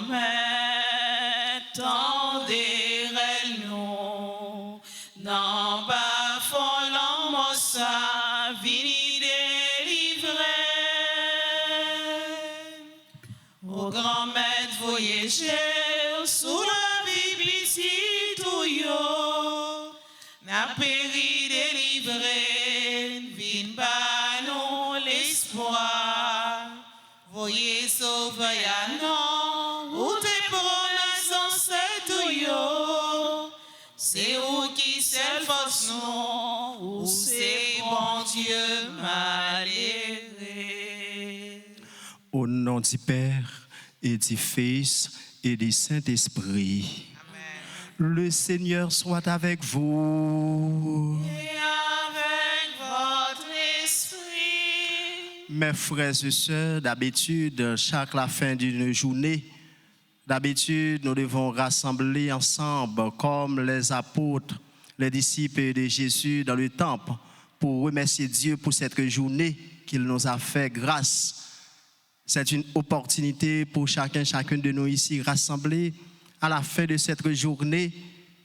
grand-mère, tendez-nous, n'en pas folant, mossa, vini délivrer. Au grand maître voyageur, sous la vie petite ou yo, n'a péri délivré, vin pas nous l'espoir. Voyez sauver à non, ou tes promesses ancêtres yo, c'est où qui seul force non, ou c'est bon Dieu malheureux. Au nom du Père et du Fils et du Saint-Esprit. Le Seigneur soit avec vous. Et avec votre esprit. Mes frères et sœurs, d'habitude, chaque la fin d'une journée, d'habitude, nous devons rassembler ensemble comme les apôtres, les disciples de Jésus dans le temple pour remercier Dieu pour cette journée qu'il nous a fait grâce. C'est une opportunité pour chacune de nous ici rassemblés à la fin de cette journée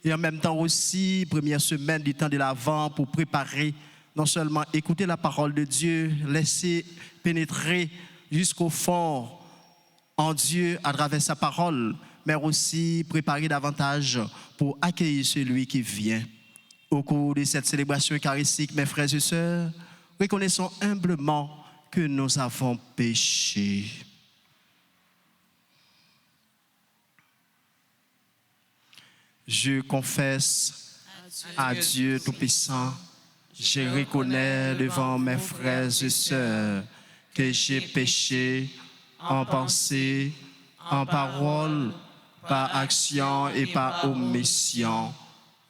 et en même temps aussi, première semaine du temps de l'Avent pour préparer, non seulement écouter la parole de Dieu, laisser pénétrer jusqu'au fond en Dieu à travers sa parole, mais aussi préparer davantage pour accueillir celui qui vient. Au cours de cette célébration eucharistique, mes frères et sœurs, reconnaissons humblement que nous avons péché. Je confesse à Dieu Tout-Puissant, je reconnais devant mes frères et sœurs que j'ai péché en pensée, en parole, par action et par omission.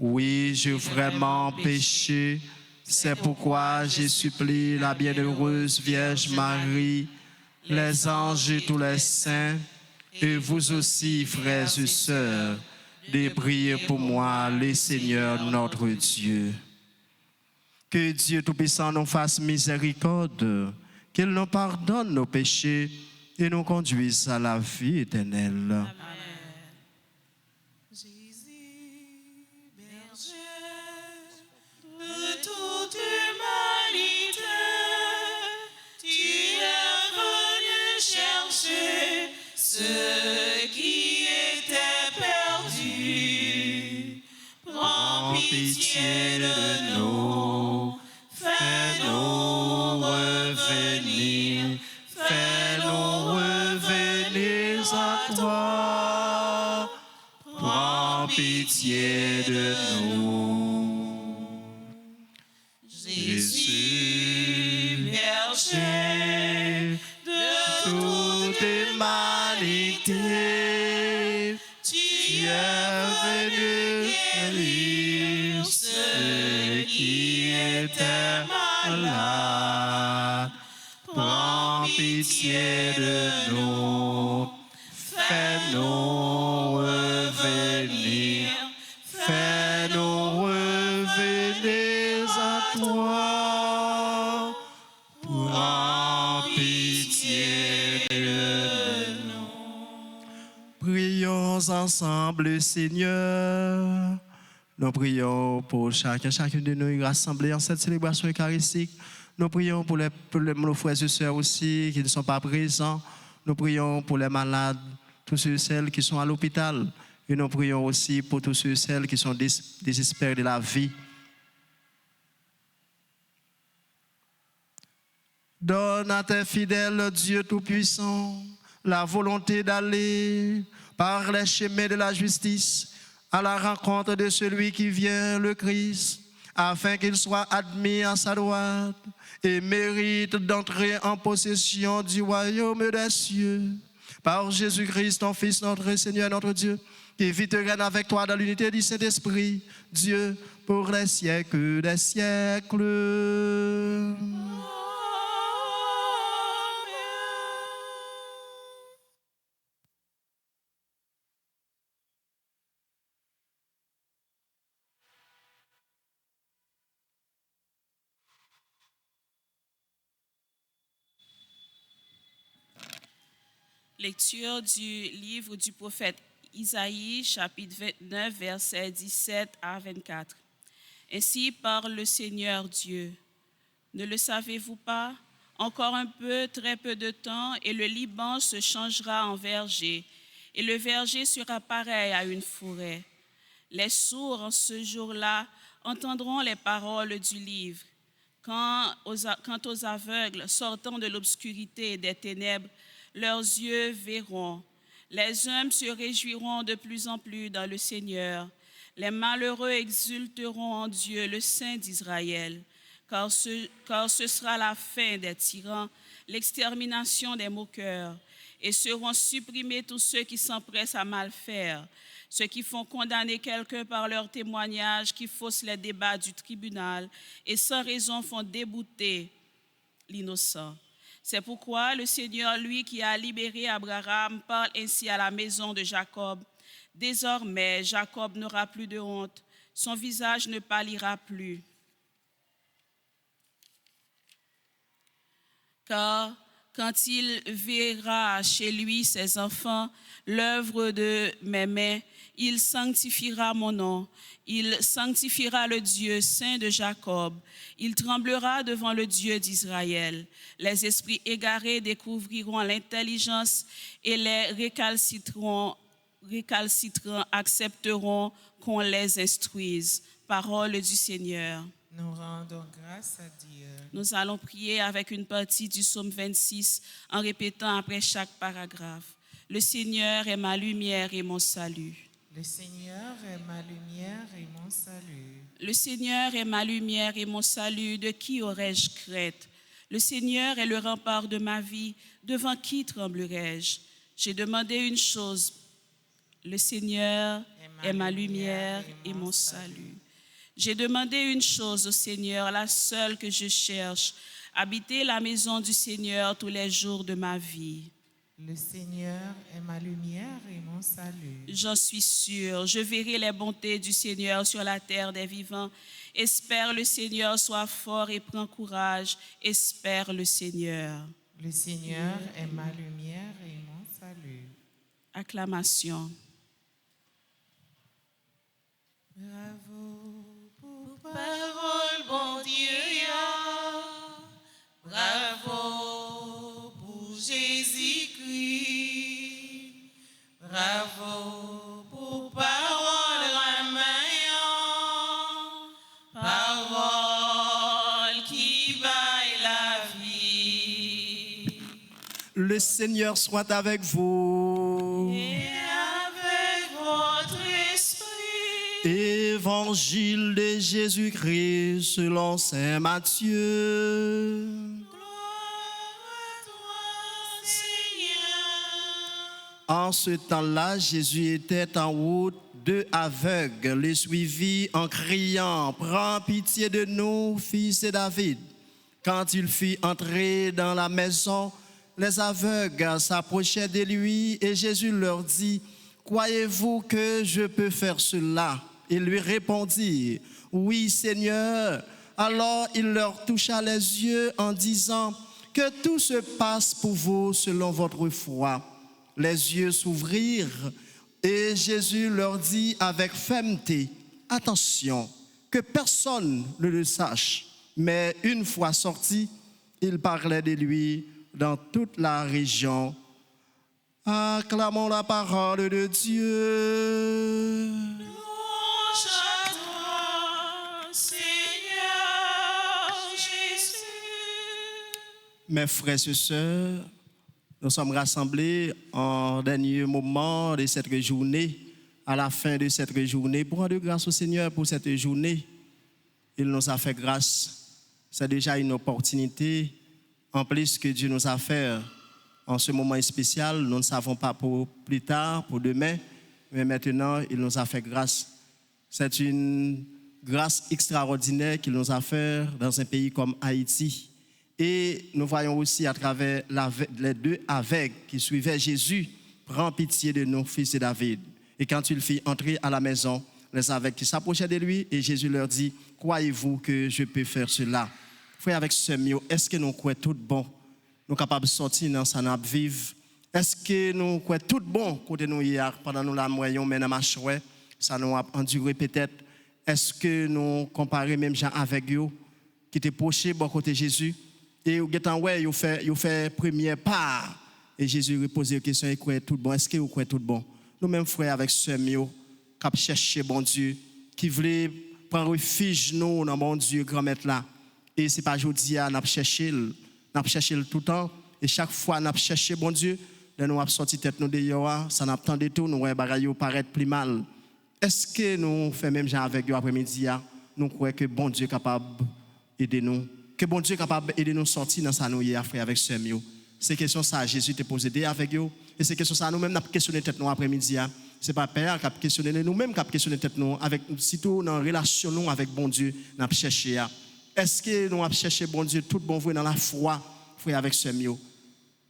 Oui, j'ai vraiment péché. C'est pourquoi je supplie la bienheureuse Vierge Marie, les anges et tous les saints, et vous aussi, frères et sœurs, de prier pour moi, le Seigneur notre Dieu. Que Dieu Tout-Puissant nous fasse miséricorde, qu'il nous pardonne nos péchés et nous conduise à la vie éternelle. Amen. Jésus, berger de toute humanité, tu es venu chercher ceux qui étaient perdus. Prends pitié de nous, fais-nous revenir, fais-nous revenir à toi. Prends pitié de nous. Jésus, berger de toute humanité, tu es venu guérir ceux qui étaient malades. Prends pitié de nous, fais-nous revenir, fais-nous revenir à toi. Prends pitié de nous. Prions ensemble, Seigneur. Nous prions pour chacune de nous rassemblés en cette célébration eucharistique. Nous prions pour nos frères et sœurs aussi qui ne sont pas présents. Nous prions pour les malades, tous ceux et celles qui sont à l'hôpital. Et nous prions aussi pour tous ceux et celles qui sont désespérés de la vie. Donne à tes fidèles, Dieu Tout-Puissant, la volonté d'aller par les chemins de la justice à la rencontre de celui qui vient, le Christ, afin qu'il soit admis à sa droite et mérite d'entrer en possession du royaume des cieux. Par Jésus-Christ, ton Fils, notre Seigneur, notre Dieu, qui vit et règne avec toi dans l'unité du Saint-Esprit, Dieu, pour les siècles des siècles. Lecture du livre du prophète Isaïe, chapitre 29, versets 17 à 24. Ainsi parle le Seigneur Dieu. Ne le savez-vous pas? Encore un peu, très peu de temps, et le Liban se changera en verger, et le verger sera pareil à une forêt. Les sourds, en ce jour-là, entendront les paroles du livre. Quant aux aveugles, sortant de l'obscurité et des ténèbres, leurs yeux verront. Les hommes se réjouiront de plus en plus dans le Seigneur. Les malheureux exulteront en Dieu, le Saint d'Israël, car ce sera la fin des tyrans, l'extermination des moqueurs, et seront supprimés tous ceux qui s'empressent à mal faire, ceux qui font condamner quelqu'un par leur témoignage, qui faussent les débats du tribunal et sans raison font débouter l'innocent. C'est pourquoi le Seigneur, lui qui a libéré Abraham, parle ainsi à la maison de Jacob. Désormais, Jacob n'aura plus de honte, son visage ne pâlira plus. Car quand il verra chez lui ses enfants, l'œuvre de mes mains, il sanctifiera mon nom, il sanctifiera le Dieu saint de Jacob, il tremblera devant le Dieu d'Israël. Les esprits égarés découvriront l'intelligence et les récalcitrants accepteront qu'on les instruise. Parole du Seigneur. Nous rendons grâce à Dieu. Nous allons prier avec une partie du psaume 26 en répétant après chaque paragraphe. Le Seigneur est ma lumière et mon salut. Le Seigneur est ma lumière et mon salut. Le Seigneur est ma lumière et mon salut, de qui aurais-je crainte? Le Seigneur est le rempart de ma vie, devant qui tremblerais-je? J'ai demandé une chose, le Seigneur est ma lumière et mon salut. J'ai demandé une chose au Seigneur, la seule que je cherche, habiter la maison du Seigneur tous les jours de ma vie. Le Seigneur est ma lumière et mon salut. J'en suis sûre, je verrai les bontés du Seigneur sur la terre des vivants. Espère le Seigneur, sois fort et prends courage. Espère le Seigneur. Le Seigneur est ma lumière et mon salut. Acclamation. Bravo pour parole, bon Dieu, bravo pour Jésus-Christ, bravo pour parole ramaillant, parole qui baille la vie. Le Seigneur soit avec vous. Et avec votre esprit. Évangile de Jésus-Christ selon saint Matthieu. Gloire à toi, Seigneur. En ce temps-là, Jésus était en route. Deux aveugles les suivirent en criant « Prends pitié de nous, fils de David ». Quand il fut entré dans la maison, les aveugles s'approchaient de lui et Jésus leur dit « Croyez-vous que je peux faire cela ?» Ils lui répondirent « Oui, Seigneur ». Alors il leur toucha les yeux en disant « Que tout se passe pour vous selon votre foi ». Les yeux s'ouvrirent et Jésus leur dit avec fermeté « Attention, que personne ne le sache ». Mais une fois sorti, il parlait de lui dans toute la région. Acclamons la parole de Dieu. Louange à toi, Seigneur Jésus. Mes frères et sœurs, nous sommes rassemblés en dernier moment de cette journée, à la fin de cette journée, pour rendre grâce au Seigneur pour cette journée. Il nous a fait grâce. C'est déjà une opportunité en plus que Dieu nous a fait en ce moment spécial. Nous ne savons pas pour plus tard, pour demain, mais maintenant, il nous a fait grâce. C'est une grâce extraordinaire qu'il nous a fait dans un pays comme Haïti. Et nous voyons aussi à travers les deux aveugles qui suivaient Jésus, prends pitié de nous, fils de David. Et quand il fit entrer à la maison, les aveugles qui s'approchaient de lui, et Jésus leur dit, croyez-vous que je peux faire cela? Frère avec ce mieux, est-ce que nous croyons tout bon? Nous sommes capables de sortir dans sa nappe vive Est-ce que nous croyons tout bon côté nous hier pendant nous la moyen mais dans marche ça nous a enduré peut-être. Est-ce que nous comparons même gens avec eux qui étaient proches bon côté Jésus et vous fait première part et Jésus repose la question, il croit tout bon. Est-ce que vous croyez tout bon? Nous même frères avec sœurs mio qui chercher bon Dieu, qui voulait prendre refuge nous dans bon Dieu grand maître là. Et c'est pas aujourd'hui n'a chercher tout le temps et chaque fois n'a chercher bon Dieu, nous avons sorti tête nous dehors, ça n'a pas de tout, nous bagaille paraître plus mal. Est-ce que nous faisons même genre avec eux après-midi, nous croyons que bon Dieu est capable d'aider nous, que bon Dieu est capable d'aider nous sortir dans sa nouille frère avec ce mieux. C'est question ça Jésus t'a posé avec eux et c'est question ça nous-mêmes n'a questionné tête nous après-midi. C'est pas père qui a questionné nous-mêmes qui a questionné tête nous avec surtout dans relation nous avec bon Dieu n'a cherché. Est-ce que nous avons cherché bon Dieu tout bon vrai dans la foi frère avec ce mieux?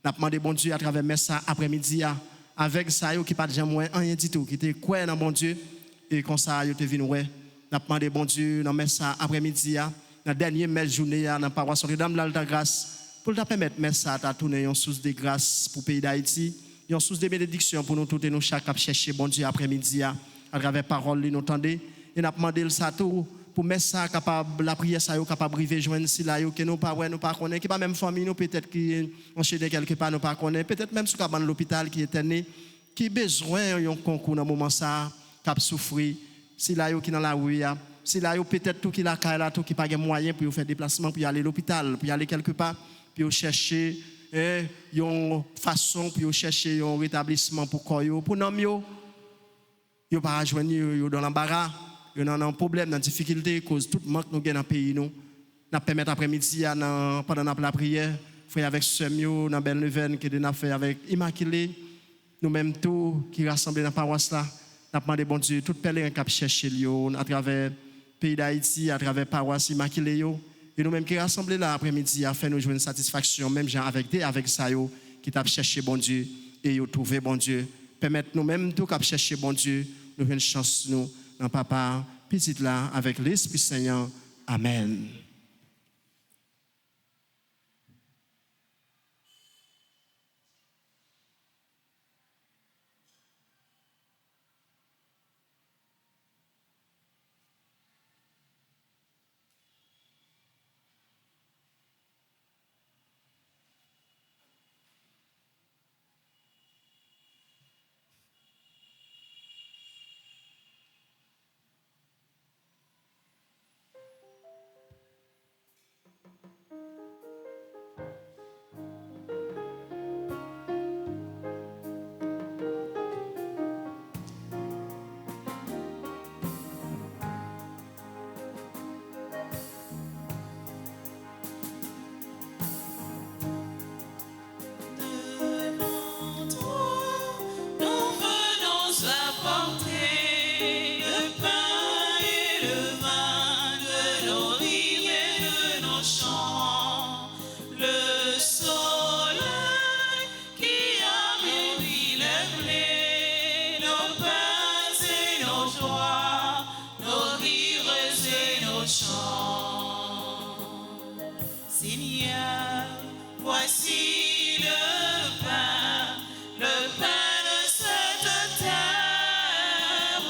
N'a demandé bon Dieu à travers ça après-midi avec ça qui pas déjà moins rien du tout qui était quoi dans bon Dieu et comme ça yo te vinn ouais n'a demandé bon Dieu dans ça après-midi dans dernier mes journée dans paroisse Notre-Dame de la grâce pour te permettre ça ta tourner une source de grâce pour pays d'Haïti une source de bénédiction pour nous tous et nous chaque chercher bon Dieu après-midi à travers parole nous entendez et n'a demandé ça tout pour mettre ça capable la prière ça capable arriver joindre si là que nous pas connaît qui pas même famille nous peut-être qui on chez quelque part nous pas connaît peut-être même sur dans l'hôpital qui est né qui besoin un concours dans moment ça cap souffrir si là qui dans la rue si là peut-être tout qui la caille là tout qui pas moyen pour faire déplacement pour aller à l'hôpital pour aller quelque part pour chercher une façon pour chercher un rétablissement pour corps pour non yo pas joindre dans l'embarras. Nous avons un problème, une difficulté, cause tout manque nous gagne dans le pays. Nous permettre après-midi, pendant la prière, faire avec Semio, dans Belle Neuvaine, qui a fait avec Immaculée, nous-mêmes tous qui rassemblés dans la paroisse là, nous demandé bon Dieu, tout pèlerin qui cherché à travers le pays d'Haïti, à travers la paroisse Immaculée, et nous-mêmes qui rassemblés là après-midi, à faire nous jouer une satisfaction, même gens avec ça, qui t'a cherché bon Dieu, et trouvé bon Dieu. Permettre nous-mêmes tous qui cherché bon Dieu, nous avons une chance nous. Dans papa, petite là, avec l'Esprit Saint. Amen. Le pain de cette terre.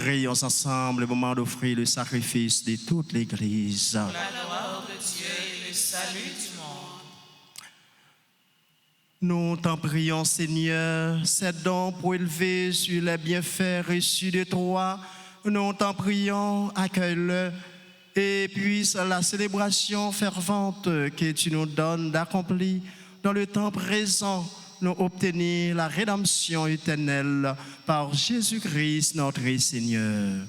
prions ensemble le moment d'offrir le sacrifice de toute l'Église. La gloire de Dieu et le salut du monde. Nous t'en prions, Seigneur, ces dons pour élever sur les bienfaits reçus de toi. Nous t'en prions, accueille-le et puisse la célébration fervente que tu nous donnes d'accomplir dans le temps présent, nous obtenir la rédemption éternelle par Jésus-Christ notre Seigneur. Amen.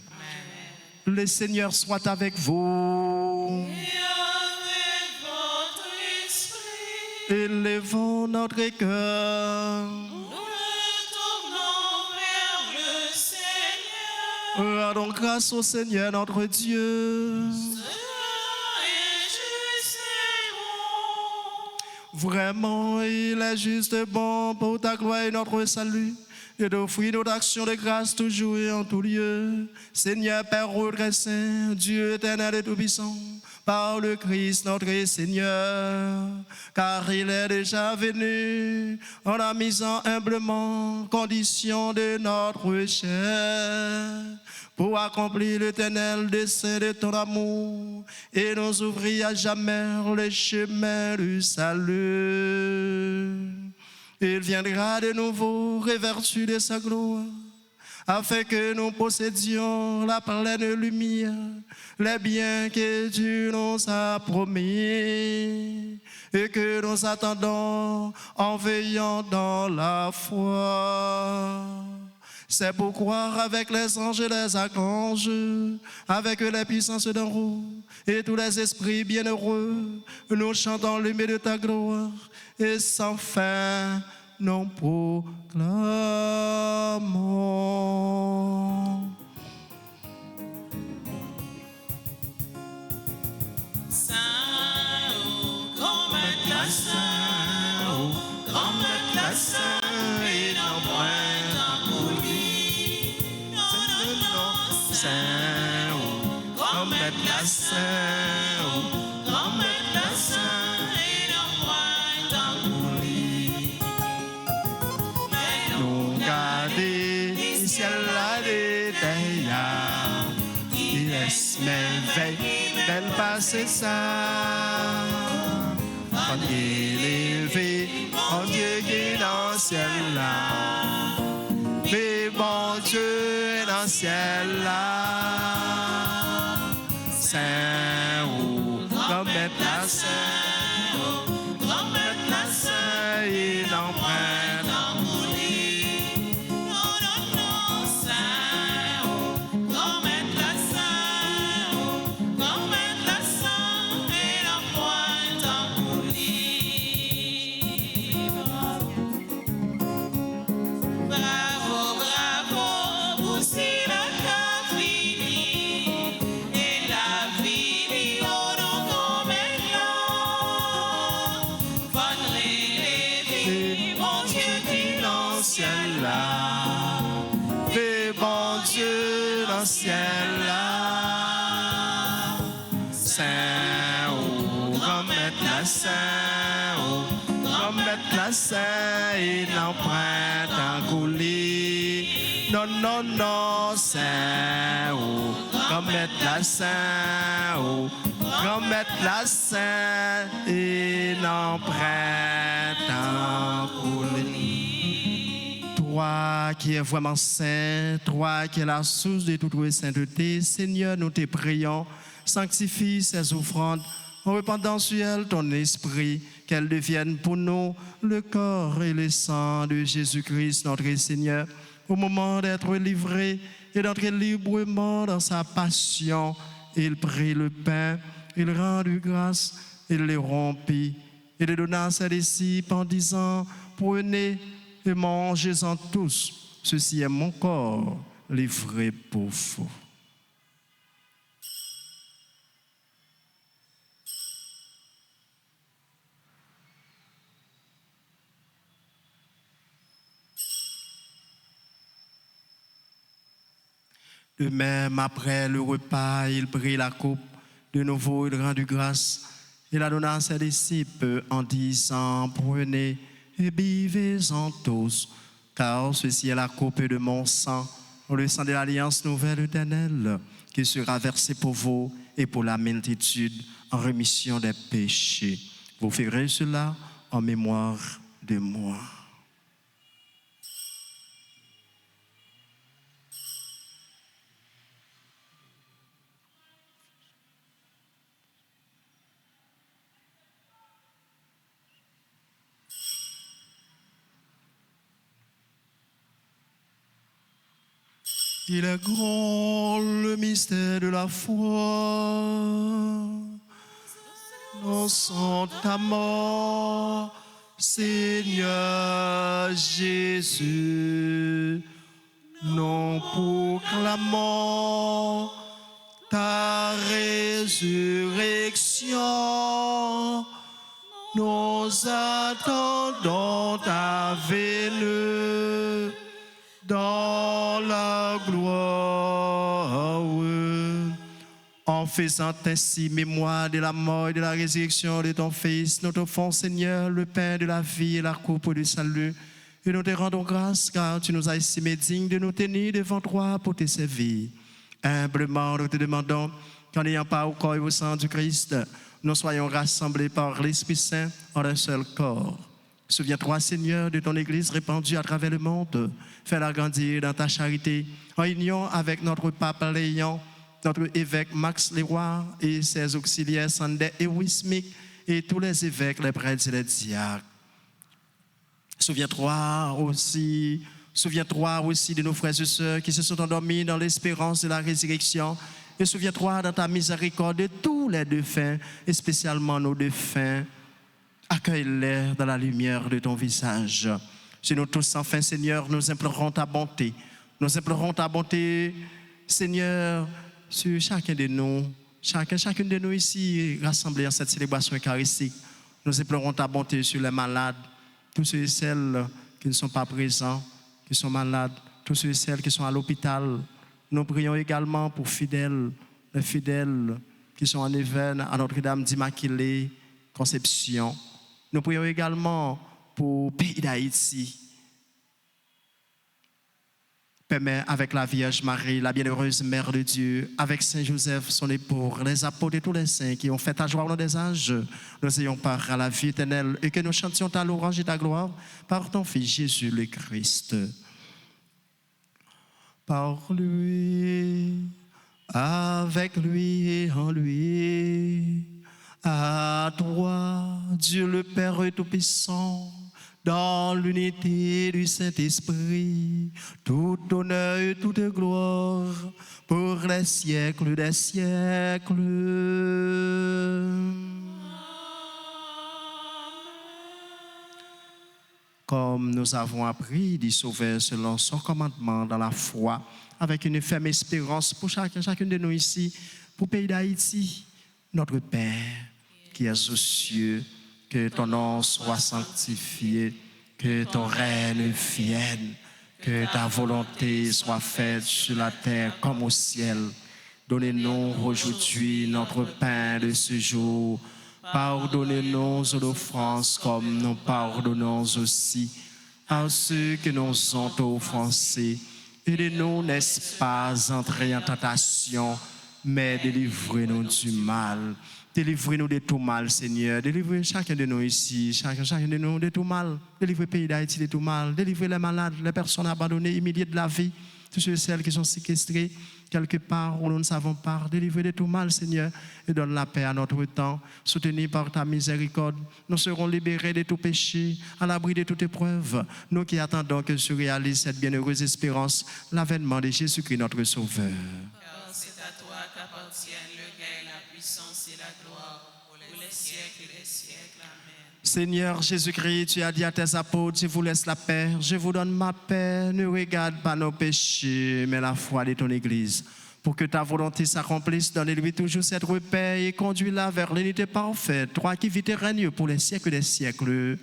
Le Seigneur soit avec vous. Et avec votre esprit. Élevons notre cœur. Nous le tournons vers le Seigneur. Rendons grâce au Seigneur notre Dieu. Vraiment, il est juste bon pour ta gloire et notre salut, et d'offrir notre action de grâce toujours et en tout lieu. Seigneur, Père très saint, Dieu éternel et tout-puissant, par le Christ notre Seigneur, car il est déjà venu en la misant humblement condition de notre chair, pour accomplir l'éternel dessein de ton amour et nous ouvrir à jamais le chemin du salut. Il viendra de nouveau revêtu de sa gloire, afin que nous possédions la pleine lumière, les biens que tu nous as promis, et que nous attendons en veillant dans la foi. C'est pourquoi avec les anges et les archanges, avec les puissances d'en haut et tous les esprits bienheureux, nous chantons l'hymne de ta gloire et sans fin nous proclamons. Saint, oh, grand maître la saint, oh, grand maître la saint, et non point d'embrouille. Non, non, non, Saint, oh, grand maître la saint, oh, grand maître la saint, et non point d'embrouille. Mais nous garder du ciel là des terres, il laisse merveille, belle passer ça. Mon Dieu élevé, mon Dieu qui est dans le ciel là, mais mon Dieu est dans le ciel là. Saint ou grand maître la saint, grand maître la saint, il en prend. non, non, non, saint, oh, grand maître la saint, oh, grand maître la saint, et non point d'embrouille. Bravo, bravo, vous si la fini, et la vie, oh, non, grand maître là, faudrait les mon Dieu qui Dans le ciel là, fais bon Dieu dans le ciel là. Saint ou grand maître la saint, ou grand maître la saint, il emprunte un coulis. Non, non, non, saint ou grand maître la saint, ou grand maître la saint, il emprunte un coulis. Toi qui es vraiment saint, toi qui es la source de toute sainteté, Seigneur, nous te prions, sanctifie ces offrandes en répandant sur elles ton esprit, qu'elles deviennent pour nous le corps et le sang de Jésus-Christ, notre Seigneur, au moment d'être livré et d'entrer librement dans sa passion. Il prit le pain, il rendit grâce, il le rompit, et le donna à ses disciples en disant, prenez et mangez-en tous, ceci est mon corps livré pour vous. De même, après le repas, il prit la coupe. De nouveau, il rendit grâce. Il la donna à ses disciples en disant, prenez et buvez-en tous, car ceci est la coupe de mon sang, le sang de l'Alliance nouvelle éternelle, qui sera versé pour vous et pour la multitude en rémission des péchés. Vous ferez cela en mémoire de moi. Il est grand le mystère de la foi. Nous sommes ta mort, Seigneur Jésus. Nous proclamons ta résurrection. Nous attendons ta venue dans la gloire. En faisant ainsi mémoire de la mort et de la résurrection de ton Fils, nous t'offrons, Seigneur, le pain de la vie et la coupe du salut. Et nous te rendons grâce car tu nous as estimés dignes de nous tenir devant toi pour te servir. Humblement, nous te demandons qu'en ayant part au corps et au sang du Christ, nous soyons rassemblés par l'Esprit Saint en un seul corps. Souviens-toi, Seigneur, de ton Église répandue à travers le monde. Fais-la grandir dans ta charité, en union avec notre pape Léon, notre évêque Max Leroy et ses auxiliaires Sandé et Wismic et tous les évêques, les prêtres et les diacres. Souviens-toi aussi de nos frères et sœurs qui se sont endormis dans l'espérance de la résurrection. Et souviens-toi dans ta miséricorde de tous les défunts, et spécialement nos défunts. Accueille-les dans la lumière de ton visage. Chez nous tous, enfin, Seigneur, nous implorons ta bonté. Nous implorons ta bonté, Seigneur, sur chacun de nous, chacune de nous ici, rassemblés en cette célébration eucharistique. Nous implorons ta bonté sur les malades, tous ceux et celles qui ne sont pas présents, qui sont malades, tous ceux et celles qui sont à l'hôpital. Nous prions également pour les fidèles qui sont en Évennes, à Notre-Dame d'Immaculée Conception. Nous prions également pour le pays d'Haïti. Permets avec la Vierge Marie, la bienheureuse Mère de Dieu, avec Saint Joseph, son époux, les apôtres et tous les saints qui ont fait ta joie au long des âges, nous ayons part à la vie éternelle et que nous chantions ta louange et ta gloire par ton Fils Jésus le Christ. Par lui, avec lui et en lui, à toi, Dieu le Père Tout-Puissant, dans l'unité du Saint-Esprit, tout honneur et toute gloire pour les siècles des siècles. Comme nous avons appris du Sauveur selon son commandement dans la foi, avec une ferme espérance pour chacune de nous ici, pour le pays d'Haïti, notre Père, qui es aux cieux, que ton nom soit sanctifié, que ton règne vienne, que ta volonté soit faite sur la terre comme au ciel. Donnez-nous aujourd'hui notre pain de ce jour. Pardonnez-nous nos offenses comme nous pardonnons aussi à ceux qui nous ont offensés. Aidez-nous, n'est-ce pas, entrer en tentation, mais délivrez-nous du mal. Délivrez-nous de tout mal, Seigneur. Délivrez chacun de nous ici, chacun de nous de tout mal. Délivrez le pays d'Haïti de tout mal. Délivrez les malades, les personnes abandonnées, humiliées de la vie, tous ceux et celles qui sont séquestrés quelque part où nous ne savons pas. Délivrez de tout mal, Seigneur, et donne la paix à notre temps. Soutenus par ta miséricorde, nous serons libérés de tout péché, à l'abri de toute épreuve. Nous qui attendons que se réalise cette bienheureuse espérance, l'avènement de Jésus-Christ, notre Sauveur. Car c'est à toi qu'appartiennent le règne, la puissance et la gloire pour les siècles des siècles. Amen. Seigneur Jésus-Christ, tu as dit à tes apôtres, je vous laisse la paix, je vous donne ma paix, ne regarde pas nos péchés, mais la foi de ton Église. Pour que ta volonté s'accomplisse, donne-lui toujours cette paix et conduis-la vers l'unité parfaite, toi qui vis et règnes pour les siècles des siècles. Amen.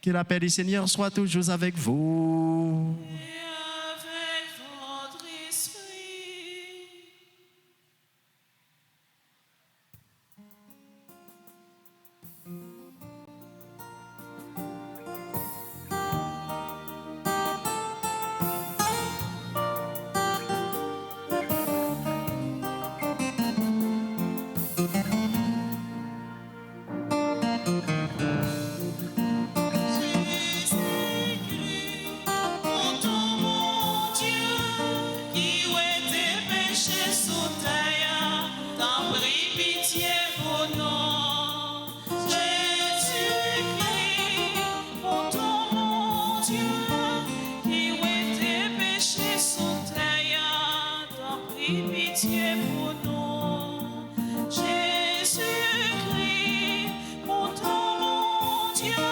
Que la paix du Seigneur soit toujours avec vous. pitié pour nous. Jésus-Christ, pour ton mon Dieu, qui ouait tes péchés sous terre, t'en prie pitié pour nous. Jésus-Christ, pour ton mon Dieu,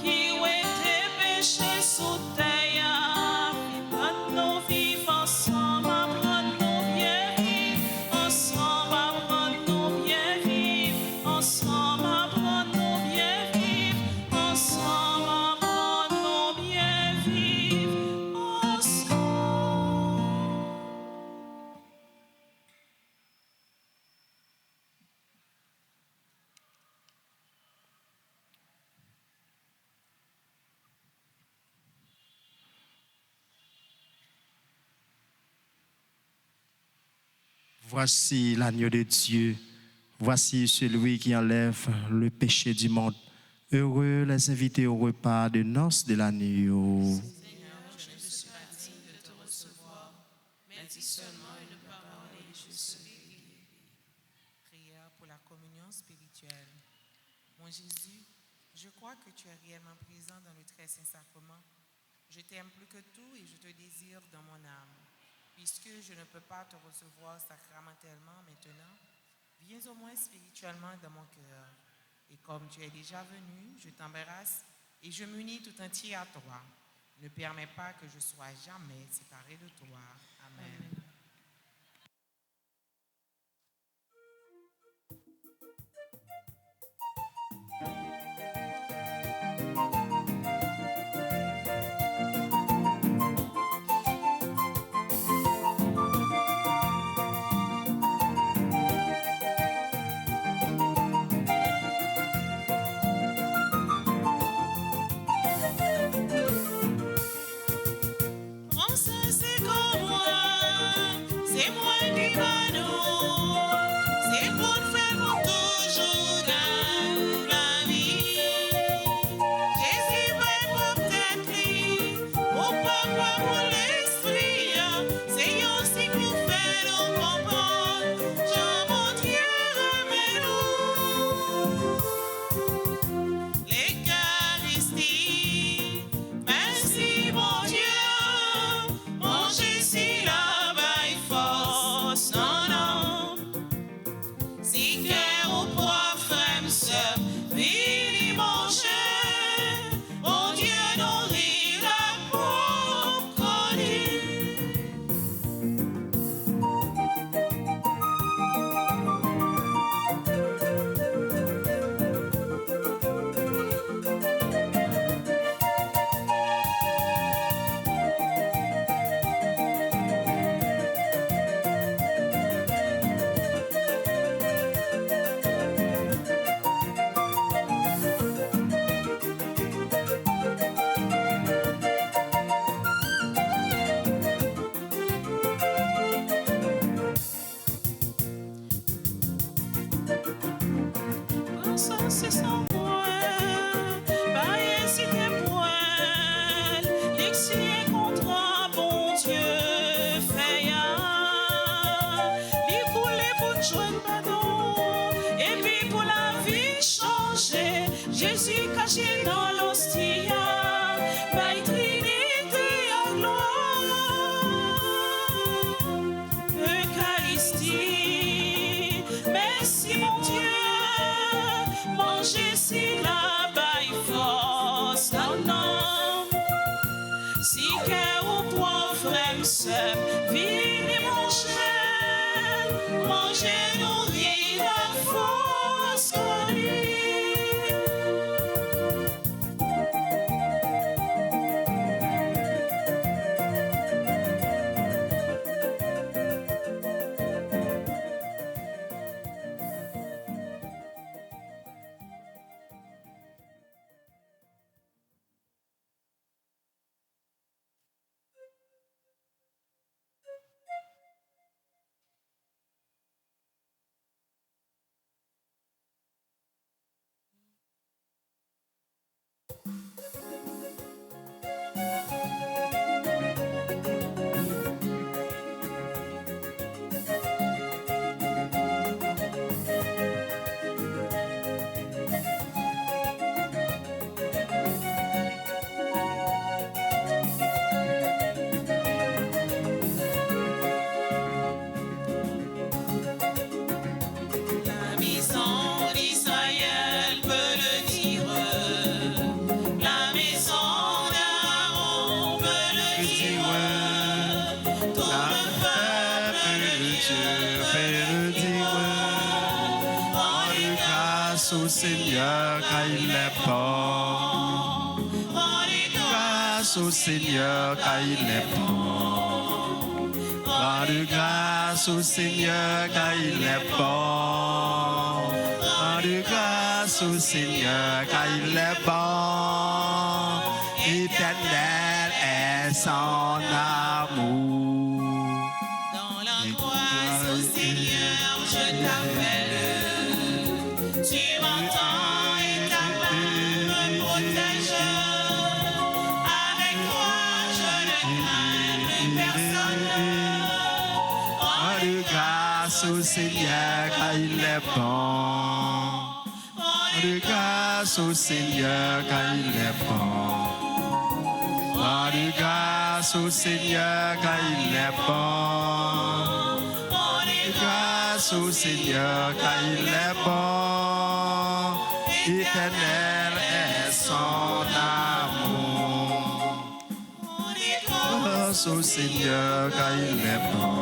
qui ouait tes péchés sous terre, donne-nous vivre ensemble, apprends-nous bien vivre ensemble, apprends-nous bien vivre ensemble, apprends-nous bien vivre ensemble, apprends-nous bien vivre ensemble. Voici l'agneau de Dieu. Voici celui qui enlève le péché du monde. Heureux les invités au repas de noces de l'agneau. Seigneur, je ne suis pas digne de te recevoir, mais dis seulement une parole et je serai guéri. Prière pour la communion spirituelle. Mon Jésus, je crois que tu es réellement présent dans le très saint sacrement. Je t'aime plus que tout et je te désire dans mon âme. Puisque je ne peux pas te recevoir sacramentellement maintenant, viens au moins spirituellement dans mon cœur. Et comme tu es déjà venu, je t'embrasse et je m'unis tout entier à toi. Ne permets pas que je sois jamais séparé de toi. Amen. On sait c'est comme moi, c'est moi qui va nous, c'est pour faire pour toujours la vie. Jésus va pour tête lui, au papa pour l'esprit, c'est aussi pour faire au papa, Jean mon Dieu remets-nous. L'Eucharistie, merci mon Dieu, mon Jésus là-bas est force, non, non. Si cœur au poids, frère, sœur, vini manger, mon Dieu nourrit la pauvre connue. Sans cesse en moi, pas hésiter point, l'excès contre un bon Dieu fait lui couler pour joindre pardon, et puis pour la vie changer, Jésus caché dans l'hostie, by Trinité en gloire, Eucharistie, merci mon Dieu. Manger si là-bas il force, non, non. Si cœur au point, frère, sœur, venez manger, nourrir la force connue. grâce au Seigneur car il est bon. Grâce au Seigneur car il est bon. Rendez grâce au Seigneur car il est bon. Rendez grâce au Seigneur car il est bon. Éternel est son amour. Dans la grâce au Seigneur, je t'appelle. Tu m'entends et ta main me protège. Avec toi, je ne crains personne. Rendez grâce au Seigneur car il est bon. Rendez grâce au Seigneur car il est bon. Rendez grâce au Seigneur car il est bon. Rendez grâce au Seigneur car il est bon. Éternel est son amour. Grâce au Seigneur car il est bon.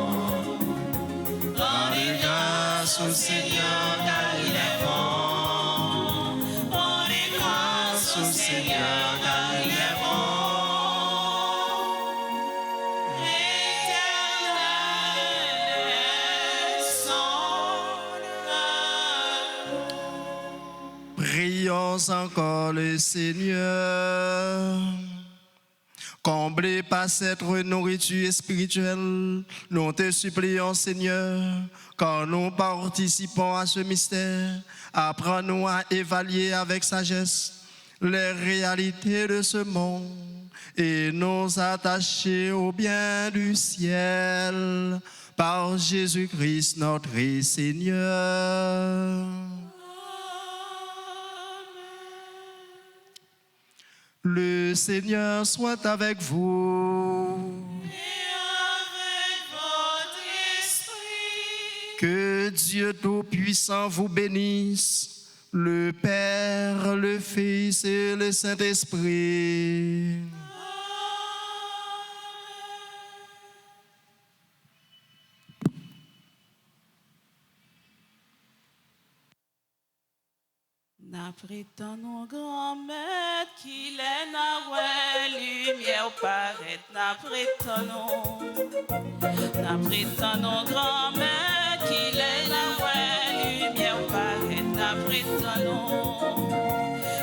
Rendez grâce au Seigneur car il est bon. Rendez grâce au Seigneur car il est bon. Prions encore le Seigneur. Comblés par cette nourriture spirituelle, nous te supplions, Seigneur, quand nous participons à ce mystère, apprends-nous à évaluer avec sagesse les réalités de ce monde et nous attacher au bien du ciel par Jésus-Christ notre Seigneur. Le Seigneur soit avec vous. Et avec votre esprit. Que Dieu Tout-Puissant vous bénisse, le Père, le Fils et le Saint-Esprit. N'apprêtons nos grands maîtres, qu'il est na ouais, lumière paraît. N'apprêtons nos grands maîtres, qu'il est na ouais, lumière paraît. N'apprêtons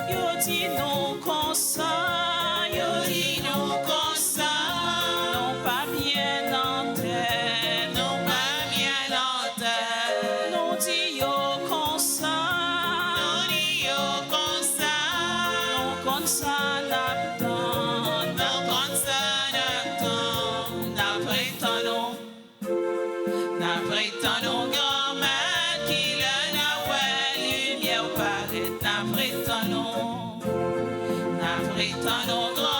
yo dit nous comme ça, yo dit nous comme ça, non pas bien en terre, non pas bien en terre, non dit yo comme ça. N'apprêtons nos grands